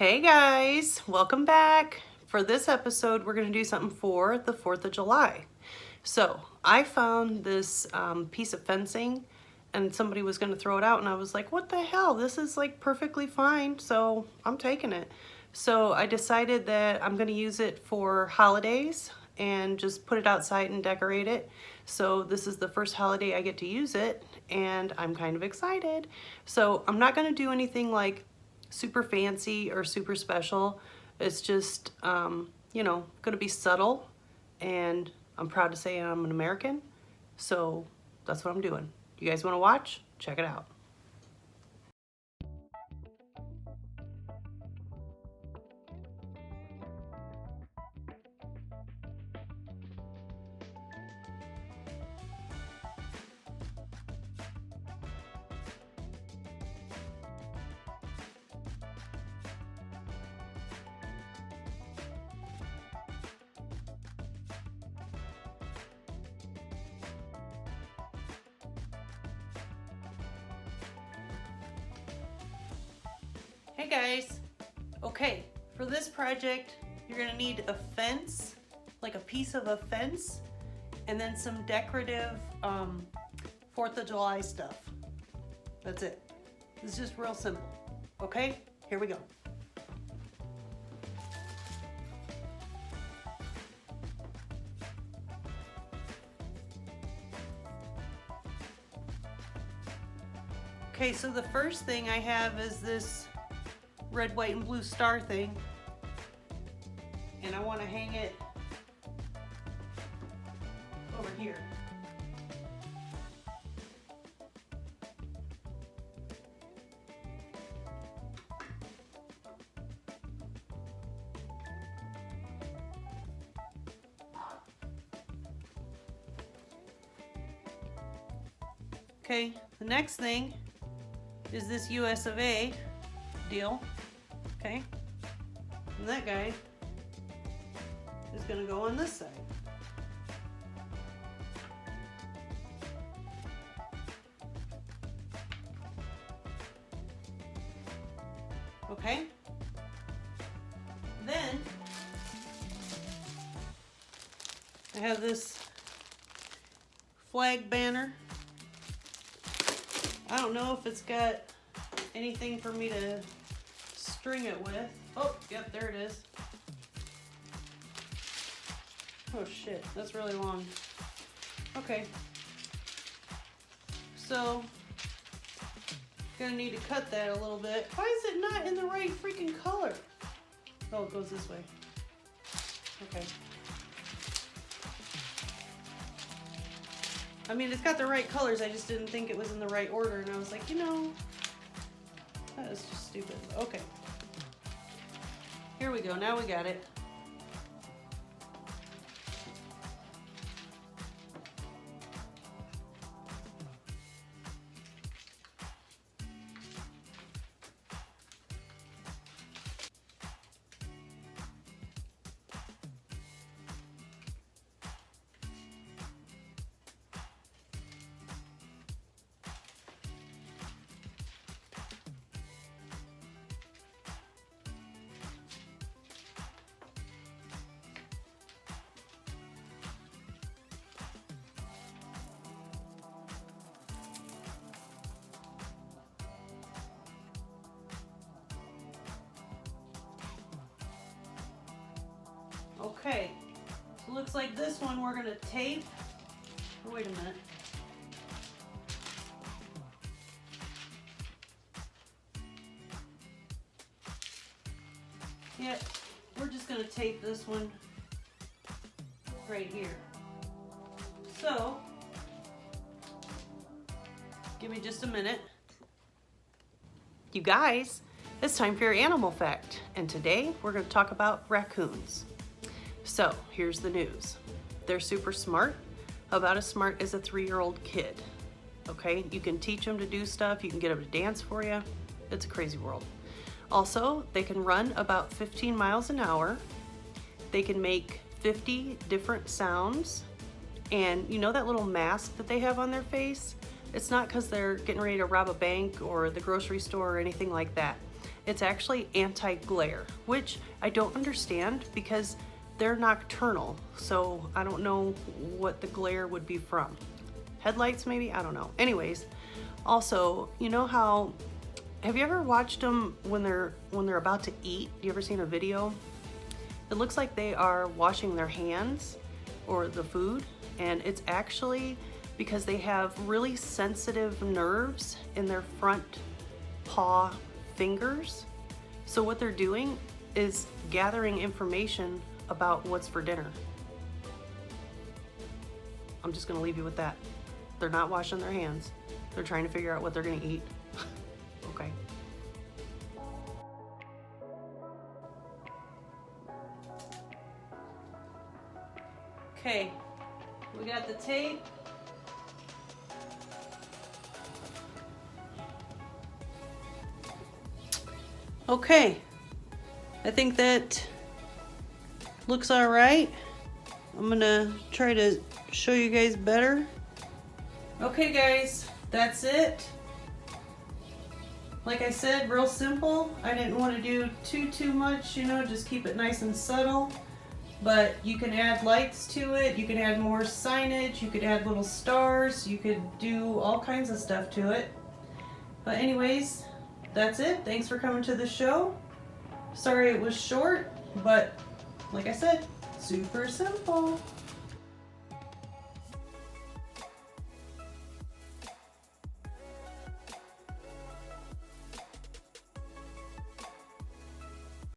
Hey guys, welcome back. For this episode, we're gonna do something for the 4th of July. So I found this piece of fencing and somebody was gonna throw it out and I was like, what the hell? This is like perfectly fine, so I'm taking it. So I decided that I'm gonna use it for holidays and just put it outside and decorate it. So this is the first holiday I get to use it and I'm kind of excited. So I'm not gonna do anything like super fancy or super special. It's just, gonna be subtle, and I'm proud to say I'm an American, so that's what I'm doing. You guys wanna watch? Check it out. Hey guys, okay, for this project, you're gonna need a fence, like a piece of a fence, and then some decorative 4th of July stuff. That's it. It's just real simple, okay? Here we go. Okay, so the first thing I have is this red, white, and blue star thing. And I want to hang it over here. Okay, the next thing is this US of A deal. Okay, and that guy is gonna go on this side. Okay, then I have this flag banner. I don't know if it's got anything for me to string it with. Oh, yep, there it is. Oh shit, that's really long. Okay. So, gonna need to cut that a little bit. Why is it not in the right freaking color? Oh, it goes this way. Okay. I mean, it's got the right colors, I just didn't think it was in the right order, and I was like, that is just stupid. Okay. Here we go, now we got it. Okay, so looks like this one we're gonna tape. Oh, wait a minute. Yeah, we're just gonna tape this one right here. So, give me just a minute. You guys, it's time for your animal fact, and today we're gonna talk about raccoons. So here's the news. They're super smart, about as smart as a 3-year-old kid. Okay, you can teach them to do stuff, you can get them to dance for you. It's a crazy world. Also, they can run about 15 miles an hour. They can make 50 different sounds. And you know that little mask that they have on their face? It's not because they're getting ready to rob a bank or the grocery store or anything like that. It's actually anti-glare, which I don't understand because they're nocturnal, so I don't know what the glare would be from. Headlights maybe? I don't know. Anyways, also, you know how, have you ever watched them when they're about to eat? You ever seen a video? It looks like they are washing their hands or the food, and it's actually because they have really sensitive nerves in their front paw fingers. So what they're doing is gathering information about what's for dinner. I'm just gonna leave you with that. They're not washing their hands. They're trying to figure out what they're gonna eat. Okay. Okay, we got the tape. Okay, I think that looks all right. I'm gonna try to show you guys better. Okay guys, that's it. Like I said, real simple. I didn't want to do too much, you know, just keep it nice and subtle. But you can add lights to it, you can add more signage, you could add little stars, you could do all kinds of stuff to it. But anyways, that's it. Thanks for coming to the show. Sorry it was short, but like I said, super simple.